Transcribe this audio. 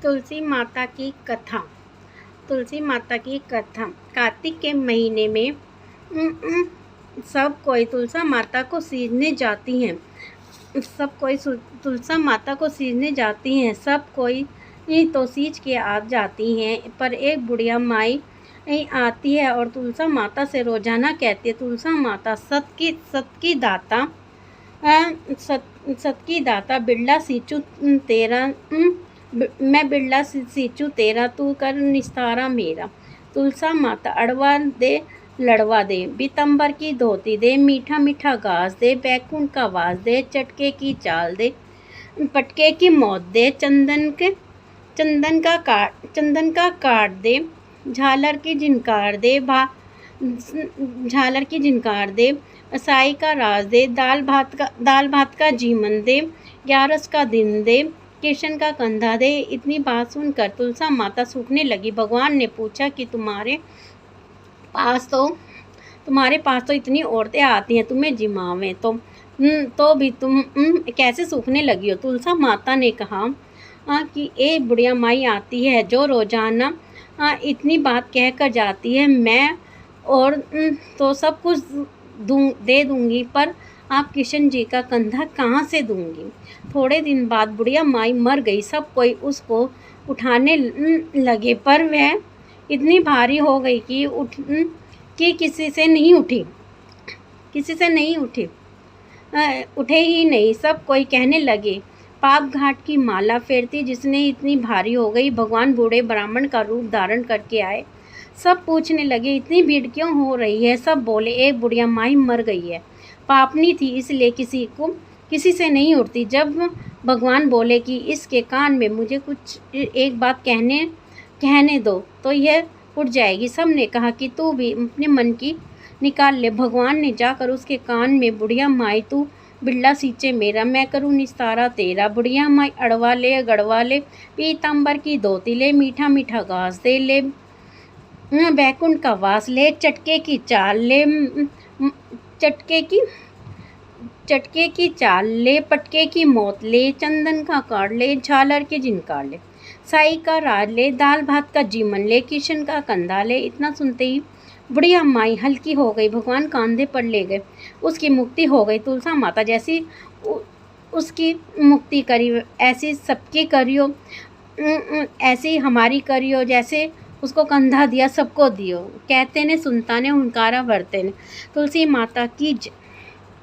तुलसी माता की कथा। तुलसी माता की कथा। कार्तिक के महीने में सब कोई तुलसी माता को सींचने जाती हैं। तुलसी माता को सींचने जाती हैं। सब कोई तो सींच के आ जाती हैं, पर एक बुढ़िया माई आती है और तुलसी माता से रोजाना कहती है, तुलसी माता सत की दाता, सत की दाता, बिरला सींचू तेरा, मैं बिरला सींचू तेरा, तू कर निस्तारा मेरा। तुलसी माता अड़वा दे लड़वा दे, पीतम्बर की धोती दे, मीठा मीठा घास दे, बैकुंठ का वास दे, चटके की चाल दे, पटके की मौत दे, चंदन का काट दे, झालर की झिनकार दे, असाई का राज दे, दाल भात का जीवन दे, 11 का दिन दे, कृष्ण का कंधा दे। इतनी बात सुनकर तुलसी माता सूखने लगी। भगवान ने पूछा कि तुम्हारे पास तो इतनी औरतें आती हैं, तुम्हें जिमावें तो भी तुम कैसे सूखने लगी हो? तुलसी माता ने कहा कि एक बुढ़िया माई आती है जो रोजाना इतनी बात कह कर जाती है, मैं और तो सब कुछ दे दूंगी, पर आप किशन जी का कंधा कहाँ से दूंगी? थोड़े दिन बाद बुढ़िया माई मर गई। सब कोई उसको उठाने लगे, पर वह इतनी भारी हो गई कि किसी से नहीं उठे उठे ही नहीं। सब कोई कहने लगे, पाप घाट की माला फेरती जिसने इतनी भारी हो गई। भगवान बूढ़े ब्राह्मण का रूप धारण करके आए। सब पूछने लगे, इतनी भीड़ क्यों हो रही है? सब बोले, एक बुढ़िया माई मर गई है, पापनी थी इसलिए किसी से नहीं उठती। जब भगवान बोले कि इसके कान में मुझे कुछ एक बात कहने दो तो यह उठ जाएगी। सब ने कहा कि तू भी अपने मन की निकाल ले। भगवान ने जाकर उसके कान में, बुढ़िया माई तू बिरला सींचे मेरा, मैं करूँ निस्तारा तेरा। बुढ़िया माई अड़वा ले गड़वा ले, पीताम्बर की धोती ले, मीठा मीठा घास दे ले, बैकुंठ का वास ले, चटके की चाल ले, पटके की मौत ले, चंदन का काट ले, झालर की झिनकार ले, साई का राज ले, दाल भात का जीवन ले, किशन का कंधा ले। इतना सुनते ही बुढ़िया माई हल्की हो गई। भगवान कांधे पर ले गए, उसकी मुक्ति हो गई। तुलसी माता जैसी उसकी मुक्ति करी, ऐसी सबकी करियो, ऐसी हमारी करियो। जैसे उसको कंधा दिया सबको दियो। कहते ने सुनता ने हुनकारा भरते ने। तुलसी माता की